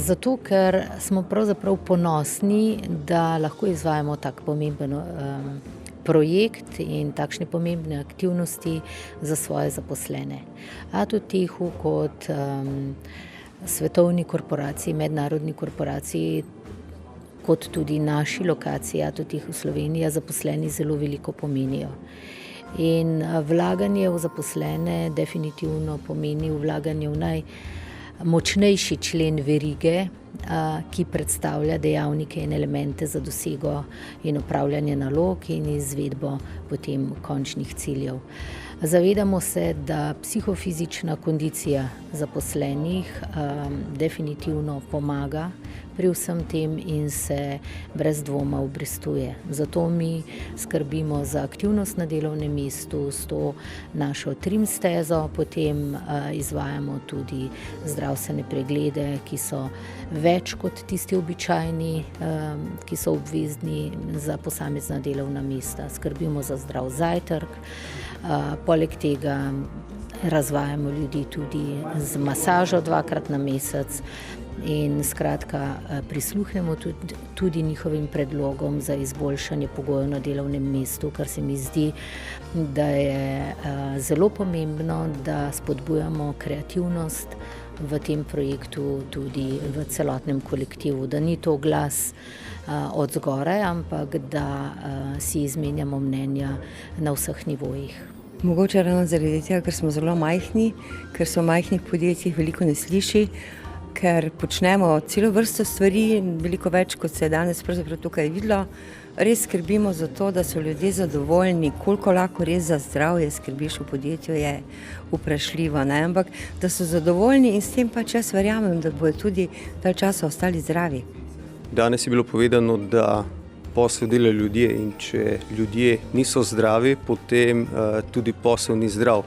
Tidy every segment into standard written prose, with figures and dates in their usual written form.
Zato, ker smo pravzaprav ponosni, da lahko izvajamo tak pomemben projekt in takšne pomembne aktivnosti za svoje zaposlene. Atotehu kot svetovni korporaciji, mednarodni korporaciji, kot tudi naši lokaciji Atoteh v Sloveniji, zaposleni zelo veliko pomenijo. In vlaganje v zaposlene definitivno pomeni vlaganje v najmočnejši člen verige, ki predstavlja dejavnike in elemente za dosego in opravljanje nalog in izvedbo potem končnih ciljev. Zavedamo se, da psihofizična kondicija zaposlenih definitivno pomaga pri vsem tem in se brez dvoma obrestuje. Zato mi skrbimo za aktivnost na delovnem mestu s to našo trim stezo, potem izvajamo tudi zdravstvene preglede, ki so več kot tisti običajni, ki so obvezni za posamezna delovna mesta. Skrbimo za zdrav zajtrk, poleg tega razvajamo ljudi tudi z masažo 2-krat na mesec in skratka prisluhnemo tudi njihovim predlogom za izboljšanje pogojev na delovnem mestu, kar se mi zdi, da je zelo pomembno, da spodbujamo kreativnost v tem projektu tudi v celotnem kolektivu, da ni to glas od zgoraj, ampak da si izmenjamo mnenja na vseh nivojih. Mogoče ravno zaradi tega, ker smo zelo majhni, ker se v majhnih podjetjih veliko ne sliši, ker počnemo celo vrsto stvari, veliko več, kot se je danes pravzaprav tukaj videlo. Res skrbimo za to, da so ljudje zadovoljni, koliko lahko res za zdravje skrbiš v podjetju, je vprašljivo, ne? Ampak da so zadovoljni in s tem pač jaz verjamem, da bodo tudi dalj časa ostali zdravi. Danes je bilo povedano, da posel delajo ljudje in če ljudje niso zdravi, potem tudi posel ni zdrav.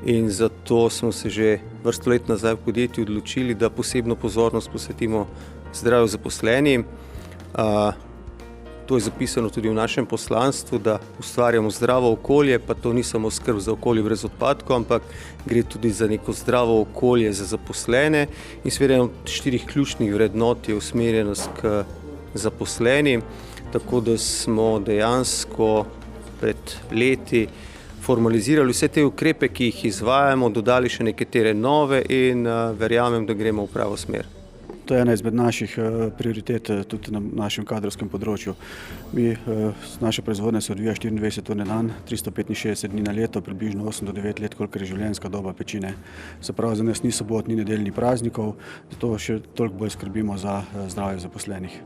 In zato smo se že vrsto let nazaj v podjetju odločili, da posebno pozornost posvetimo zdravju zaposlenim. To je zapisano tudi v našem poslanstvu, da ustvarjamo zdravo okolje, pa to ni samo skrb za okolje brez odpadkov, ampak gre tudi za neko zdravo okolje za zaposlene. In seveda ena od 4 ključnih vrednot je usmerjenost k zaposlenim, tako da smo dejansko pred leti formalizirali vse te ukrepe, ki jih izvajamo, dodali še nekatere nove in verjamem, da gremo v pravo smer. To je ena izmed naših prioritet tudi na našem kadrovskem področju. Naša proizvodnja se odvija 24 ur na dan, 365 dni na leto, približno 8 do 9 let, kolikor je življenjska doba pečine. Se pravi, za nas ni sobot, ni nedelj, ni praznikov, zato še toliko bolj skrbimo za zdravje zaposlenih.